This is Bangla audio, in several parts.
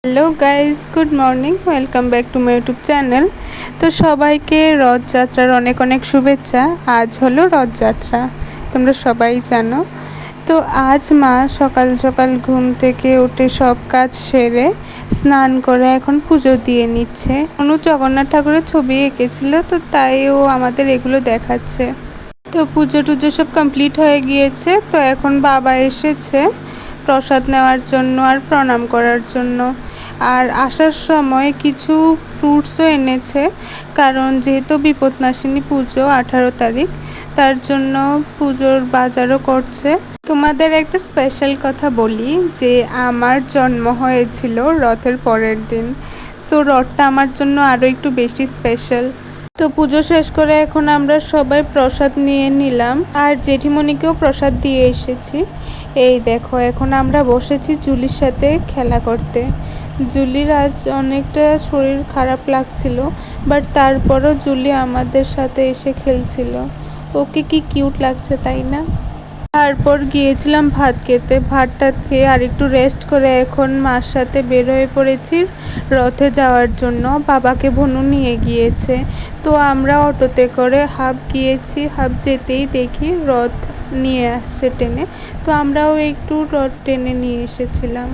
Hello guys, good morning. Welcome back to my YouTube channel. তো সবাইকে রথযাত্রার অনেক অনেক শুভেচ্ছা। আজ হলো রথযাত্রা, তোমরা সবাই জানো। তো আজ মা সকাল সকাল ঘুম থেকে উঠে সব কাজ সেরে স্নান করে এখন পুজো দিয়ে নিচ্ছে। অনু জগন্নাথ ঠাকুরের ছবি এঁকেছিল, তো তাই ও আমাদের এগুলো দেখাচ্ছে। তো পুজো টুজো সব কমপ্লিট হয়ে গিয়েছে। তো এখন বাবা এসেছে প্রসাদ নেওয়ার জন্য আর প্রণাম করার জন্য। আর আসার সময় কিছু ফ্রুটসও এনেছে, কারণ যেহেতু বিপদনাশিনী পুজো 18 তারিখ, তার জন্য পুজোর বাজারও করছে। তোমাদের একটা স্পেশাল কথা বলি যে আমার জন্ম হয়েছিল রথের পরের দিন। সো রথটা আমার জন্য আরও একটু বেশি স্পেশাল। তো পুজো শেষ করে এখন আমরা সবাই প্রসাদ নিয়ে নিলাম, আর জেঠিমণিকেও প্রসাদ দিয়ে এসেছি। এই দেখো, এখন আমরা বসেছি জুলির সাথে খেলা করতে। জুলির আজ অনেকটা শরীর খারাপ লাগছিল, বাট তারপরও জুলি আমাদের সাথে এসে খেলছিল। ওকে কি কিউট লাগছে, তাই না? তারপর গিয়েছিলাম ভাত খেতে। ভাতটা খেয়ে আর একটু রেস্ট করে এখন মার সাথে বের হয়ে পড়েছি রথে যাওয়ার জন্য। বাবাকে ভনু নিয়ে গিয়েছে, তো আমরা অটোতে করে হাফ গিয়েছি। হাফ যেতেই দেখি রথ নিয়ে আসছে টেনে, তো আমরাও একটু রথ টেনে নিয়ে এসেছিলাম।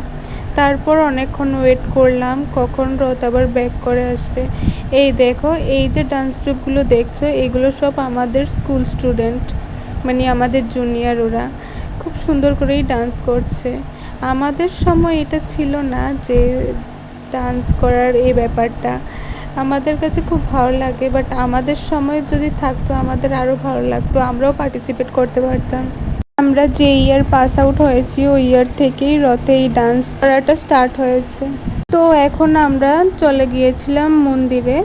তারপর অনেকক্ষণ ওয়েট করলাম কখন রথ আবার ব্যাক করে আসবে। এই দেখো, এই যে ডান্স গ্রুপগুলো দেখছো, এগুলো সব আমাদের স্কুল স্টুডেন্ট, মানে আমাদের জুনিয়র। ওরা খুব সুন্দর করেই ডান্স করছে। আমাদের সময় এটা ছিল না যে ডান্স করার এই ব্যাপারটা। আমাদের কাছে খুব ভালো লাগে, বাট আমাদের সময় যদি থাকতো আমাদের আরও ভালো লাগতো, আমরাও পার্টিসিপেট করতে পারতাম। আমরা যে ইয়ার পাস আউট হয়েছি ওই ইয়ার থেকেই রথে এই ডান্স করাটা স্টার্ট হয়েছে। তো এখন আমরা চলে গিয়েছিলাম মন্দিরে,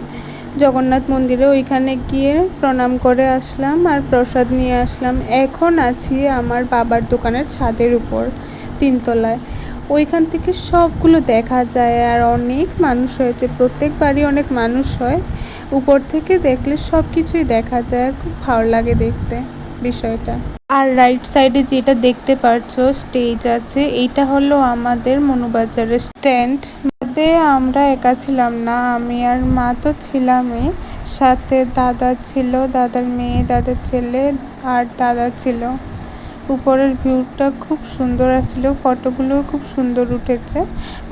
জগন্নাথ মন্দিরে। ওইখানে গিয়ে প্রণাম করে আসলাম আর প্রসাদ নিয়ে আসলাম। এখন আছি আমার বাবার দোকানের ছাদের উপর, 3 তলায়। ওইখান থেকে সবগুলো দেখা যায়, আর অনেক মানুষ হয়েছে। প্রত্যেকবারই অনেক মানুষ হয়। উপর থেকে দেখলে সব কিছুই দেখা যায়, আর খুব ভালো লাগে দেখতে বিষয়টা। আর রাইট সাইডে যেটা দেখতে পারছো স্টেজ আছে, এইটা হলো আমাদের মনুবাজারের স্ট্যান্ড। আমরা একা ছিলাম না, আমি আর মা তো ছিলামই, সাথে দাদা ছিল, দাদার মেয়ে, দাদার ছেলে আর দাদা ছিল। উপরের ভিউটা খুব সুন্দর আসছিল, ফটোগুলোও খুব সুন্দর উঠেছে।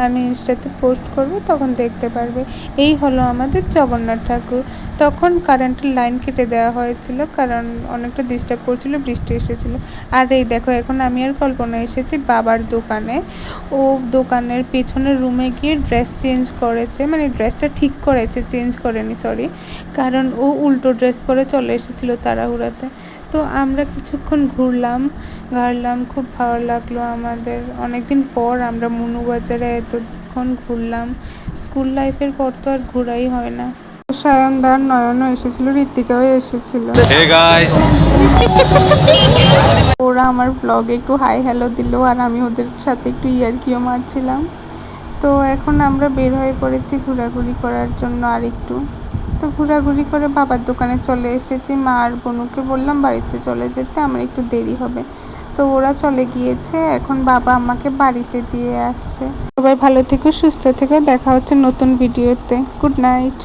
আমি ইনস্টাতে পোস্ট করব, তখন দেখতে পারবে। এই হলো আমাদের জগন্নাথ ঠাকুর। তখন কারেন্টের লাইন কেটে দেওয়া হয়েছিল, কারণ অনেকটা ডিস্টার্ব করছিল, বৃষ্টি এসেছিল। আর এই দেখো, এখন আমি আর কল্পনা এসেছি বাবার দোকানে। ও দোকানের পেছনের রুমে গিয়ে ড্রেস চেঞ্জ করেছে, মানে ড্রেসটা ঠিক করেছে, চেঞ্জ করেনি, সরি। কারণ ও উল্টো ড্রেস পরে চলে এসেছিলো তাড়াহুড়াতে। তো আমরা কিছুক্ষণ ঘুরলাম, খুব ভালো লাগলো আমাদের। অনেকদিন পর আমরা মনুবাজারে এতক্ষণ ঘুরলাম। স্কুল লাইফের পর তো আর ঘোরাই হয় না। সায়নদার নয়নও এসেছিল, ঋত্বিকাও এসেছিল। ওরা আমার ব্লগে একটু হাই হ্যালো দিল, আর আমি ওদের সাথে একটু ইয়ার্কিও মারছিলাম। তো এখন আমরা বের হয়ে পড়েছি ঘোরাঘুরি করার জন্য আর একটু। তো ঘোরাঘুরি করে বাবার দোকানে চলে এসেছি। মা আর বোনুকে বললাম বাড়িতে চলে যেতে, আমার একটু দেরি হবে। তো ওরা চলে গিয়েছে, এখন বাবা আমাকে বাড়িতে দিয়ে আসছে। সবাই ভালো থেকো, সুস্থ থেকো, দেখা হচ্ছে নতুন ভিডিওতে। Good night.